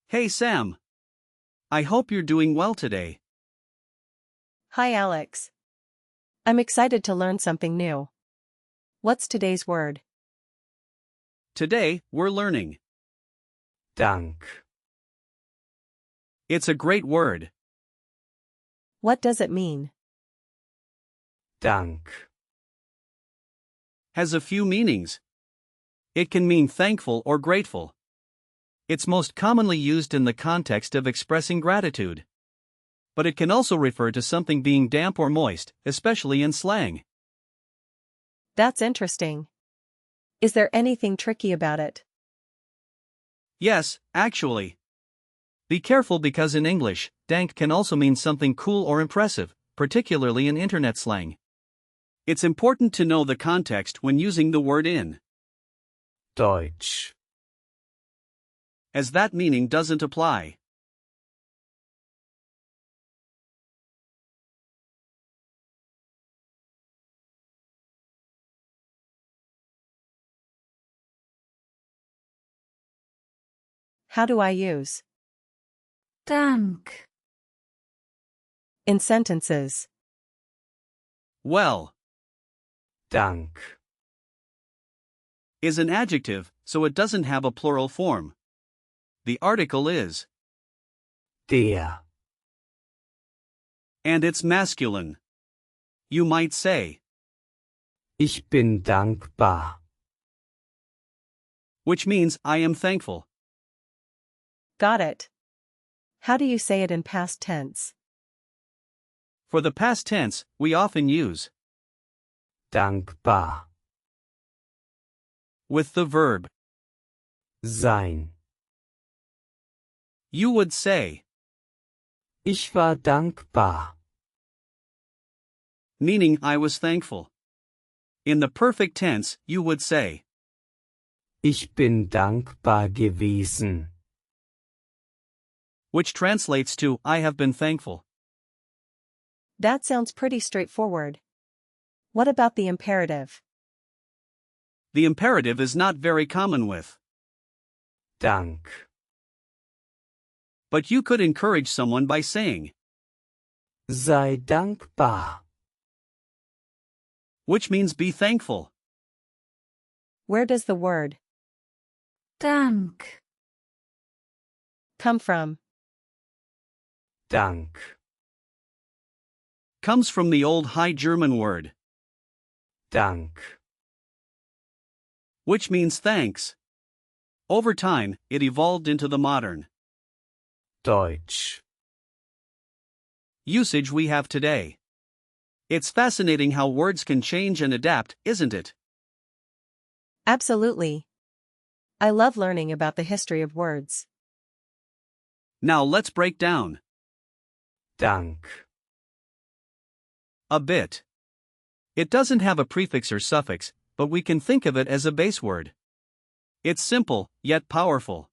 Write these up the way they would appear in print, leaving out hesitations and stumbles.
Hey Sam. I hope you're doing well today. Hi Alex. I'm excited to learn something new. What's today's word? Today, we're learning. Dank. It's a great word. What does it mean? Dank. Has a few meanings. It can mean thankful or grateful. It's most commonly used in the context of expressing gratitude. But it can also refer to something being damp or moist, especially in slang. That's interesting. Is there anything tricky about it? Yes, actually. Be careful because in English, dank can also mean something cool or impressive, particularly in internet slang. It's important to know the context when using the word in, Deutsch. as that meaning doesn't apply. How do I use Dank. in sentences? Well, Dank. is an adjective, so it doesn't have a plural form. The article is, Der. and it's masculine. You might say, Ich bin dankbar. which means I am thankful. Got it. How do you say it in past tense? For the past tense, we often use Dankbar. with the verb. Sein. You would say, Ich war dankbar. meaning I was thankful. In the perfect tense, you would say, Ich bin dankbar gewesen. which translates to I have been thankful. That sounds pretty straightforward. What about the imperative? The imperative is not very common with, Dank. but you could encourage someone by saying, Sei dankbar. which means be thankful. Where does the word Dank. come from? Dank. Comes from the old High German word, Dank. which means thanks. Over time, it evolved into the modern Deutsch. usage we have today. It's fascinating how words can change and adapt, isn't it? Absolutely. I love learning about the history of words. Now let's break down Dank. a bit. It doesn't have a prefix or suffix, but we can think of it as a base word. It's simple, yet powerful.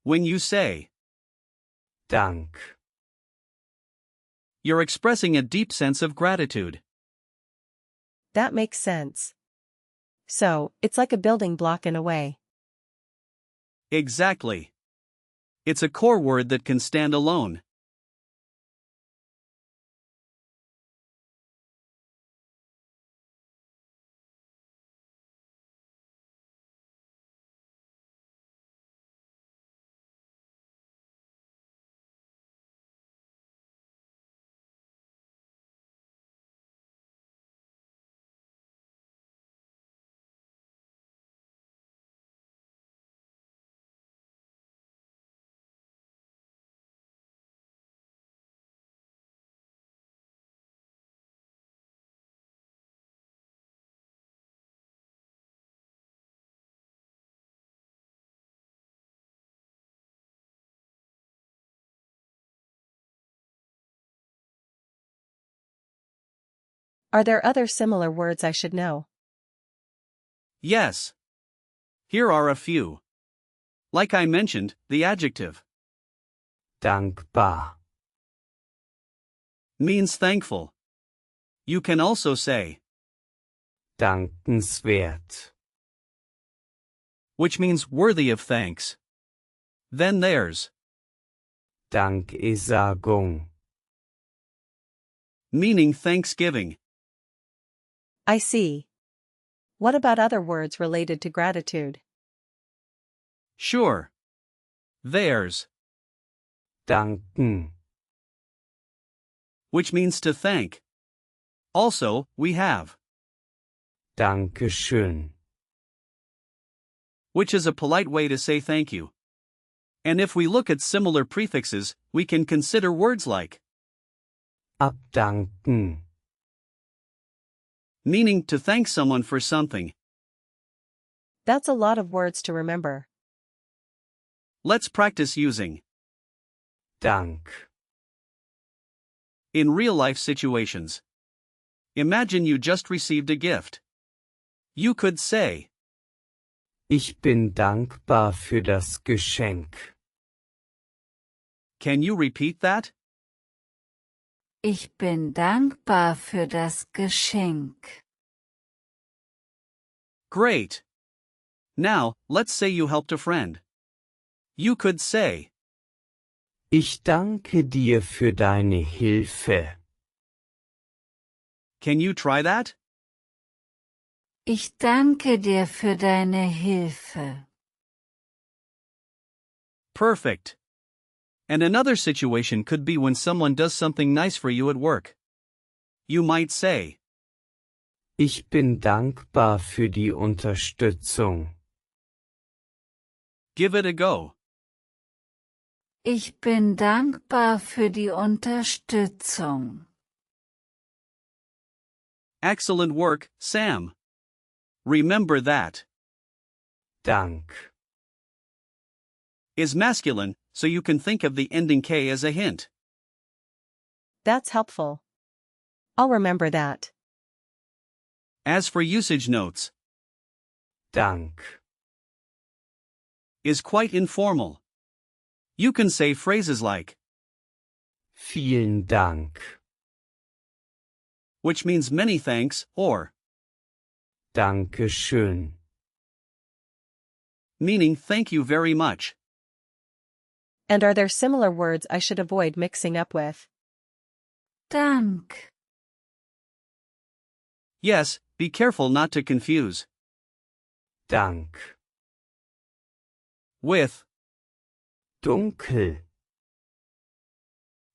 When you say, Dank. you're expressing a deep sense of gratitude. That makes sense. So, it's like a building block in a way. Exactly. It's a core word that can stand alone. Are there other similar words I should know? Yes. Here are a few. Like I mentioned, the adjective Dankbar. means thankful. You can also say, Dankenswert. which means worthy of thanks. Then there's Dankesagung. Meaning thanksgiving. I see. What about other words related to gratitude? Sure. There's, Danken. which means to thank. Also, we have, Dankeschön. which is a polite way to say thank you. And if we look at similar prefixes, we can consider words like, Abdanken. meaning to thank someone for something. That's a lot of words to remember. Let's practice using Dank. in real-life situations. Imagine you just received a gift. You could say, Ich bin dankbar für das Geschenk. can you repeat that? Ich bin dankbar für das Geschenk. Great. Now, let's say you helped a friend. You could say, Ich danke dir für deine Hilfe. can you try that? Ich danke dir für deine Hilfe. Perfect. And another situation could be when someone does something nice for you at work. You might say, Ich bin dankbar für die Unterstützung. give it a go. Ich bin dankbar für die Unterstützung. Excellent work, Sam. Remember that Dank. is masculine, so you can think of the ending K as a hint. That's helpful. I'll remember that. As for usage notes, Dank. is quite informal. You can say phrases like, Vielen Dank. which means many thanks, or, Dankeschön. meaning thank you very much. And are there similar words I should avoid mixing up with? Dank. Yes, be careful not to confuse Dank. with, Dunkel.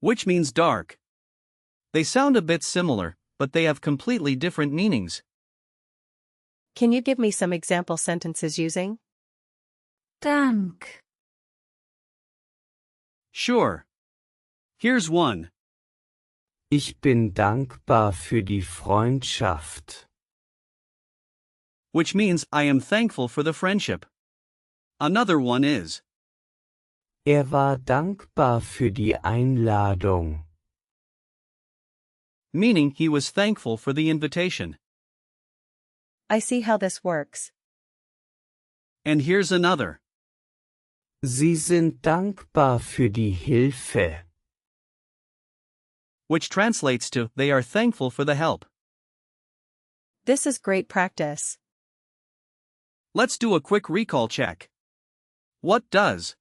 which means dark. They sound a bit similar, but they have completely different meanings. Can you give me some example sentences using? Dank. Sure. Here's one. Ich bin dankbar für die Freundschaft. Which means I am thankful for the friendship. Another one is, War dankbar für die Einladung. meaning he was thankful for the invitation. I see how this works. And here's another. Sie sind dankbar für die Hilfe. Which translates to, they are thankful for the help. This is great practice. Let's do a quick recall check. What does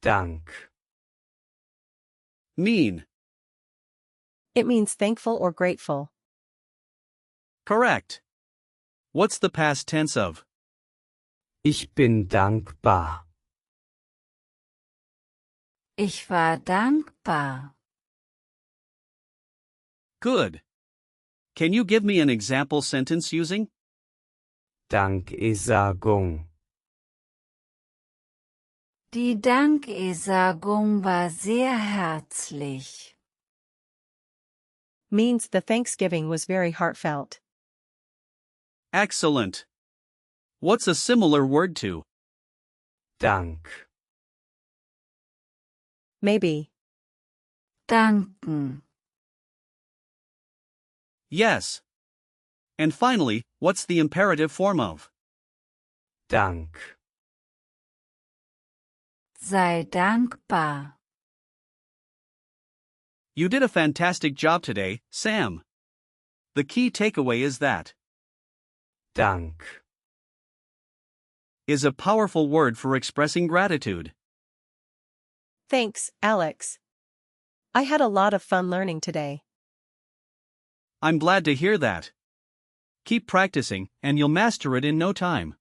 Dank. mean? It means thankful or grateful. Correct. What's the past tense of? Ich bin dankbar. Ich war dankbar. Good. Can you give me an example sentence using Dankesagung. Die Dankesagung war sehr herzlich. Means the Thanksgiving was very heartfelt. excellent? What's a similar word to Dank. Maybe. Danken. yes? And finally, what's the imperative form of Dank. Sei dankbar. You did a fantastic job today, Sam. The key takeaway is that Dank. is a powerful word for expressing gratitude. Thanks, Alex. I had a lot of fun learning today. I'm glad to hear that. Keep practicing, and you'll master it in no time.